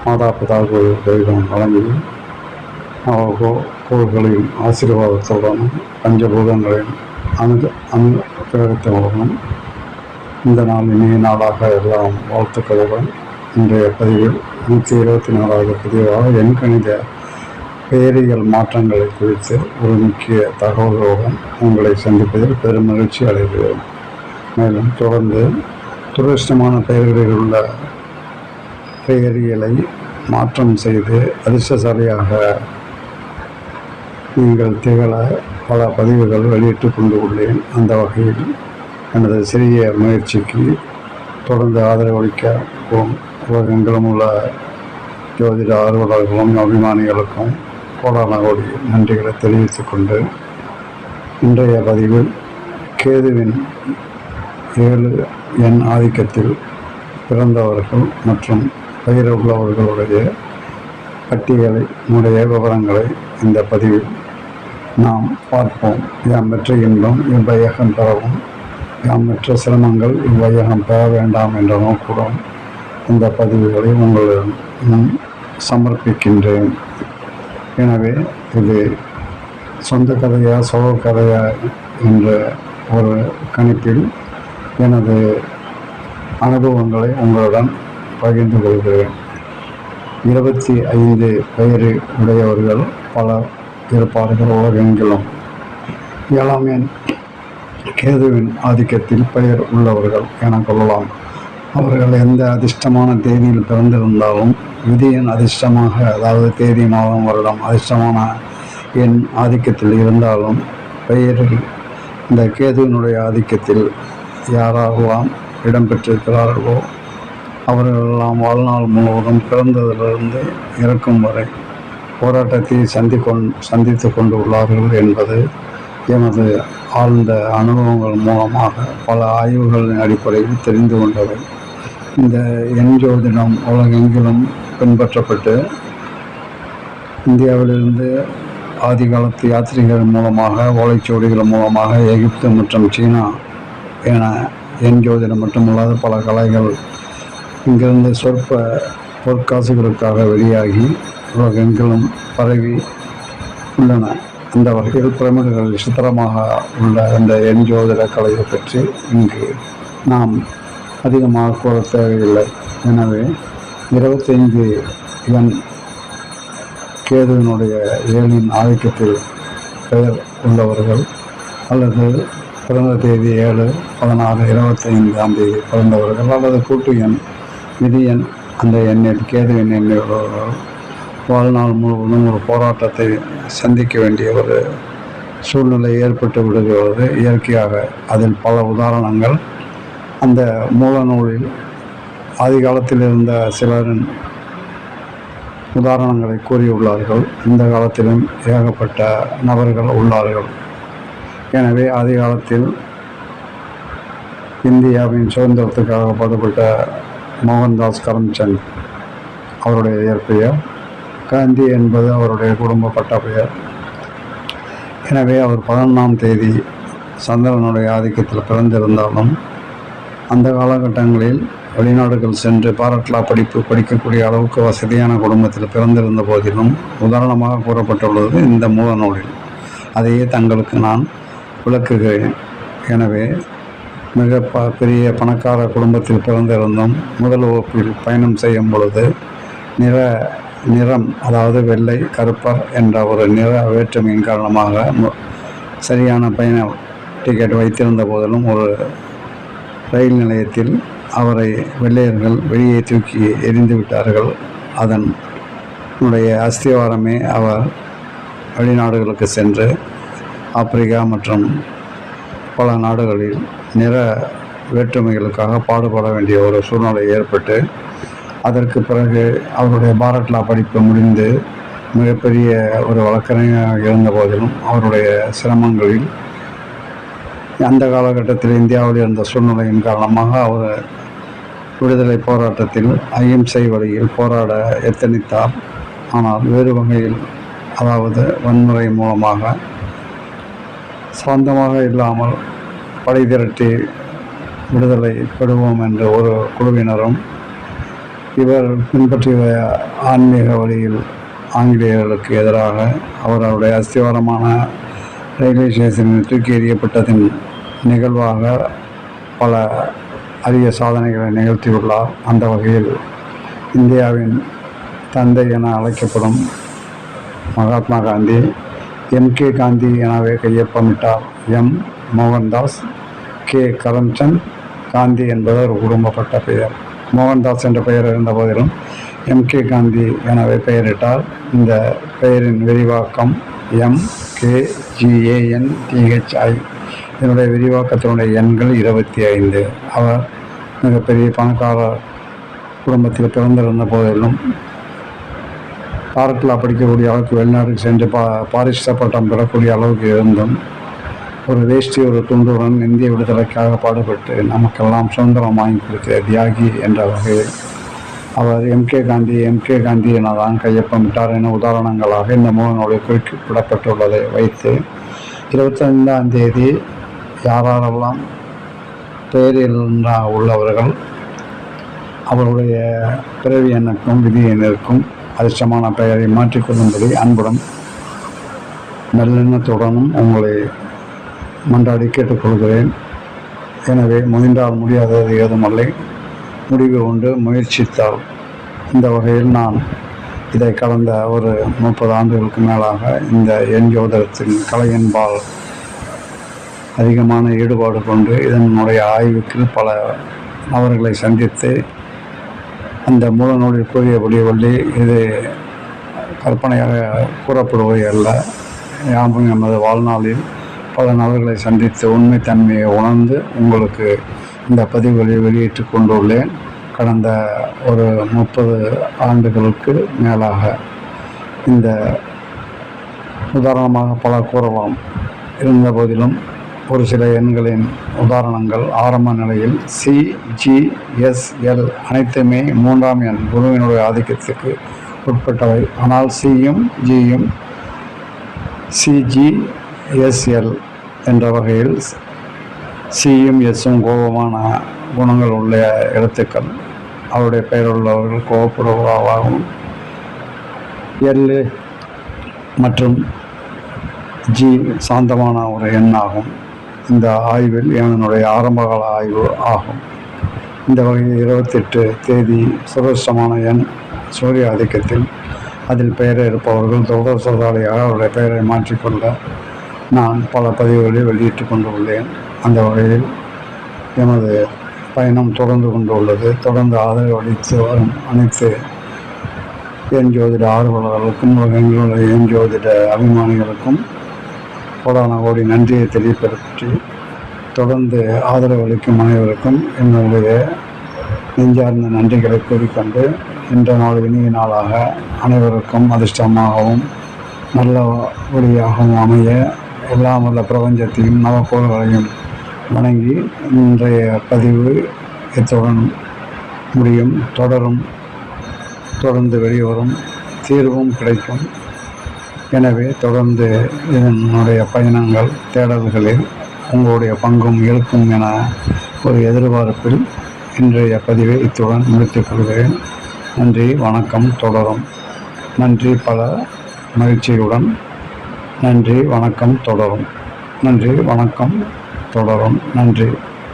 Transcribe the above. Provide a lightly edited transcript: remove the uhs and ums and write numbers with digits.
மாதா பிதா தெய்வம் வழங்கி கோள்களின் ஆசீர்வாதத்துடனும் பஞ்சபூதங்களின் அனுகிரகத்துடனும் இந்த நாள் இனிய நாளாக எல்லாம் வாழ்த்துக்களுடன் இன்றைய பதிவில் 124வது பதிவாக எண்கணித பெயரியல் மாற்றங்களை குறித்து ஒரு முக்கிய தகவல்களுடன் உங்களை சந்திப்பதில் பெரும் மகிழ்ச்சி அடைகிறேன். மேலும் தொடர்ந்து துரதிர்ஷ்டமான பெயர்களில் உள்ள பெயரியலை மாற்றம் செய்து அதிர்ஷ்டசாலியாக நீங்கள் திகழ பல பதிவுகள் வெளியிட்டு கொண்டு உள்ளேன். அந்த வகையில் எனது சிறிய முயற்சிக்கு தொடர்ந்து ஆதரவளிக்கும் உலகெங்கிலும் உள்ள ஜோதிட ஆர்வலர்களும் அபிமானிகளுக்கும் கோடான கோடி நன்றிகளை தெரிவித்துக் கொண்டு இன்றைய பதிவில் கேதுவின் 7 எண் ஆதிக்கத்தில் பிறந்தவர்கள் மற்றும் பெயர் உள்ளவர்களுடைய பட்டியலினுடைய விவரங்களை இந்த பதிவில் நாம் பார்ப்போம். யாம் பெற்ற இன்பம் இவ்வையகம் பெறவும், யாம் பெற்ற சிரமங்கள் இவ்வையகம் பெற வேண்டாம் என்ற நோக்குடன் இந்த பதிவுகளை உங்களிடம் சமர்ப்பிக்கின்றேன். எனவே இது சொந்த கதையா சோழ கதையா என்ற ஒரு கணிப்பில் எனது அனுபவங்களை உங்களுடன் பகிர்ந்து கொள்கிறேன். 25 பெயர் உடையவர்கள் பலர் இருப்பார்கள் உலகெங்கிலும். 7ஆம் எண் கேதுவின் ஆதிக்கத்தில் பெயர் உள்ளவர்கள் என கொள்ளலாம். அவர்கள் எந்த அதிர்ஷ்டமான தேதியில் பிறந்திருந்தாலும் விதியின் அதிர்ஷ்டமாக, அதாவது தேதி மாதம் வருடம் அதிர்ஷ்டமான எண் ஆதிக்கத்தில் இருந்தாலும் பெயரில் இந்த கேதுவினுடைய ஆதிக்கத்தில் யாரெல்லாம் இடம்பெற்றிருக்கிறார்களோ அவர்களெல்லாம் வாழ்நாள் முழுவதும் பிறந்ததிலிருந்து இறக்கும் வரை போராட்டத்தை சந்தித்து கொண்டு உள்ளார்கள் என்பது எமது ஆழ்ந்த அனுபவங்கள் மூலமாக பல ஆய்வுகளின் அடிப்படையில் தெரிந்து கொண்டவை. இந்த எண் ஜோதிடம் உலகெங்கிலும் பின்பற்றப்பட்டு இந்தியாவிலிருந்து ஆதி காலத்து யாத்திரிகள் மூலமாக, ஓலைச்சுவடிகள் மூலமாக எகிப்து மற்றும் சீனா என எண் ஜோதிடம் மட்டுமல்லாத பல கலைகள் இங்கிருந்து சொற்ப பொற்காசுகளுக்காக வெளியாகி உலகெங்கிலும் பரவி உள்ளன. அந்த வகையில் பிரமிடுகள் சித்திரமாக உள்ள இந்த எண் ஜோதிட கலையை பற்றி இங்கு நாம் அதிகமாக கூற தேவையில்லை. எனவே 25 எண் கேதுவினுடைய 7 ஆதிக்கத்தில் பெயர் உள்ளவர்கள் அல்லது பிறந்த தேதி 7/16/25ஆம் தேதி பிறந்தவர்கள் அல்லது கூட்டு எண் விதி எண் அந்த எண்ணில் கேதுவின் எண்ணில் உள்ளவர்கள் வாழ்நாள் முழுவதும் ஒரு போராட்டத்தை சந்திக்க வேண்டிய ஒரு சூழ்நிலை ஏற்பட்டு விடுகிறது இயற்கையாக. அதில் பல உதாரணங்கள் அந்த மூல நூலில் ஆதி காலத்தில் இருந்த சிலரின் உதாரணங்களை கூறியுள்ளார்கள். இந்த காலத்திலும் ஏகப்பட்ட நபர்கள் உள்ளார்கள். எனவே ஆதி காலத்தில் இந்தியாவின் சுதந்திரத்துக்காக பாடுபட்ட மோகன்தாஸ் கரம்சந்த் அவருடைய இயற்பெயர், காந்தி என்பது அவருடைய குடும்ப பட்டப்பெயர். எனவே அவர் 11ஆம் தேதி சந்திரனுடைய ஆதிக்கத்தில் பிறந்திருந்தாலும் அந்த காலகட்டங்களில் வெளிநாடுகள் சென்று பாரட்லா படிப்பு படிக்கக்கூடிய அளவுக்கு வசதியான குடும்பத்தில் பிறந்திருந்த போதிலும் உதாரணமாக கூறப்பட்டுள்ளது இந்த மூல நூலில். அதையே தங்களுக்கு நான் விளக்குகிறேன். எனவே மிக பெரிய பணக்கார குடும்பத்தில் பிறந்திருந்தும் முதல் வகுப்பில் பயணம் செய்யும் பொழுது நிறம், அதாவது வெள்ளை கருப்பர் என்ற ஒரு நிற வேற்றுமையின் காரணமாக சரியான பயண டிக்கெட் வைத்திருந்த போதிலும் ஒரு ரயில் நிலையத்தில் அவரை வெள்ளையர்கள் வெளியே தூக்கி எரிந்து விட்டார்கள். அதனுடைய அஸ்திவாரமே அவர் வெளிநாடுகளுக்கு சென்று ஆப்பிரிக்கா மற்றும் பல நாடுகளில் நிற வேற்றுமைகளுக்காக பாடுபட வேண்டிய ஒரு சூழ்நிலை ஏற்பட்டு அதற்கு பிறகு அவருடைய பாரட்லா படிப்பு முடிந்து மிகப்பெரிய ஒரு வழக்கறிஞராக இருந்த போதிலும் அவருடைய சிரமங்களில் அந்த காலகட்டத்தில் இந்தியாவில் இருந்த சூழ்நிலையின் காரணமாக அவர் விடுதலை போராட்டத்தில் அகிம்சை வழியில் போராட எத்தனித்தார். ஆனால் வேறு வகையில், அதாவது வன்முறை மூலமாக சொந்தமாக இல்லாமல் படை திரட்டி விடுதலை பெறுவோம் என்ற ஒரு குழுவினரும் இவர் பின்பற்றிய ஆன்மீக வழியில் ஆங்கிலேயர்களுக்கு எதிராக அவர்களுடைய அஸ்திவாரமான ரயில்வே ஸ்டேஷனில் தூக்கி எறியப்பட்டதின் நிகழ்வாக பல அரிய சாதனைகளை நிகழ்த்தியுள்ளார். அந்த வகையில் இந்தியாவின் தந்தை என அழைக்கப்படும் மகாத்மா காந்தி எம்.கே. காந்தி எனவே கையொப்பமிட்டார். எம். மோகன்தாஸ், கே. கரம்சந்த் காந்தி என்பது ஒரு குடும்பப்பட்ட பெயர். மோகன்தாஸ் என்ற பெயர் இருந்த போதிலும் எம்.கே. காந்தி எனவே பெயரிட்டார். இந்த பெயரின் விரிவாக்கம் MKGANTHI. இதனுடைய விரிவாக்கத்தினுடைய எண்கள் 25. அவர் மிகப்பெரிய பணக்கார குடும்பத்தில் பிறந்திருந்த போதிலும் பாரட்டில் படிக்கக்கூடிய அளவுக்கு வெளிநாட்டுக்கு சென்று பாரிஸ்டர் பட்டம் பெறக்கூடிய அளவுக்கு இருந்தும் ஒரு வேஷ்டி ஒரு துண்டுடன் இந்திய விடுதலைக்காக பாடுபட்டு நமக்கெல்லாம் சுதந்திரம் வாங்கி கொடுத்த தியாகி என்ற வகையில் அவர் எம்.கே. காந்தி என தான் கையொப்பமிட்டார் என உதாரணங்களாக இந்த முகநூலில் குறிப்பிடப்பட்டுள்ளதை வைத்து 25ஆம் தேதி யாரெல்லாம் பெயரில் உள்ளவர்கள் அவருடைய பிறவி எண்ணுக்கும் விதி எண்ணிற்கும் அதிர்ஷ்டமான பெயரை மாற்றிக்கொள்ளும்படி அன்புடன் நல்லெண்ணத்துடனும் உங்களை மன்றாடி கேட்டுக்கொள்கிறேன். எனவே முயன்றால் முடியாதது ஏதுமில்லை, முடிவு கொண்டு முயற்சித்தால். இந்த வகையில் நான் இதை கடந்த ஒரு 30 ஆண்டுகளுக்கு மேலாக இந்த எண்ஜோதிடத்தின் கலையன்பால் அதிகமான ஈடுபாடு கொண்டு இதனுடைய ஆய்வுக்கு பல நபர்களை சந்தித்து அந்த மூலநூலில் கூறியபடி வள்ளி இது கற்பனையாக கூறப்படுவது அல்ல. யாவும் எமது வாழ்நாளில் பல நபர்களை சந்தித்து உண்மைத்தன்மையை உணர்ந்து உங்களுக்கு இந்த பதிவுகளை வெளியிட்டு கொண்டுள்ளேன். கடந்த ஒரு 30 ஆண்டுகளுக்கு மேலாக இந்த உதாரணமாக பல கூறலாம். இருந்த போதிலும் ஒரு சில எண்களின் உதாரணங்கள் ஆரம்ப நிலையில் CGSL அனைத்துமே 3ஆம் எண் குருவினுடைய ஆதிக்கத்துக்கு உட்பட்டவை. ஆனால் சியும் ஜியும் CGSL என்ற வகையில் சியும் எஸ்ஸும் கோபமான குணங்கள் உள்ள எழுத்துக்கள். அவருடைய பெயர் உள்ளவர்கள் கோபப்படுவதாகவும் எல் மற்றும் ஜி சாந்தமான ஒரு எண்ணாகும். இந்த ஆய்வில் என்னுடைய ஆரம்பகால ஆய்வு ஆகும். இந்த வகையில் 28 தேதி சுரஷ்டமான எண் சூரிய ஆதிக்கத்தில் அதில் பெயரை இருப்பவர்கள் தொடர்ச்சியாக அவருடைய பெயரை மாற்றிக்கொள்ள நான் பல பதிவுகளை வெளியிட்டு கொண்டு உள்ளேன். அந்த வகையில் எமது பயணம் தொடர்ந்து கொண்டு உள்ளது. தொடர்ந்து ஆதரவு அளித்து வரும் அனைத்து எண்ஜோதிட ஆர்வலர்களுக்கும் எங்களுடைய எண்ஜோதிட அபிமானிகளுக்கும் கோடான கோடி நன்றியை தெளிவுபடுத்தி தொடர்ந்து ஆதரவு அளிக்கும் அனைவருக்கும் என்னுடைய நெஞ்சார்ந்த நன்றிகளை கூறிக்கொண்டு இன்ற நாள் இனிய நாளாக அனைவருக்கும் அதிர்ஷ்டமாகவும் நல்ல வழியாகவும் அமைய எல்லாம் வல்ல பிரபஞ்சத்தையும் நவக்கோள்களையும் வணங்கி இன்றைய பதிவு இத்துடன் முடியும். தொடர்ந்து வெளிவரும் தீர்வும் கிடைக்கும். எனவே தொடர்ந்து இதனுடைய பயணங்கள் தேடல்களில் உங்களுடைய பங்கும் இருக்கும் என ஒரு எதிர்பார்ப்பில் இன்றைய பதிவை இத்துடன் முடித்துக் கொள்கிறேன். நன்றி, வணக்கம். தொடரும். நன்றி, பல மகிழ்ச்சியுடன். நன்றி, வணக்கம். தொடரும். நன்றி, வணக்கம். தொடரும். நன்றி.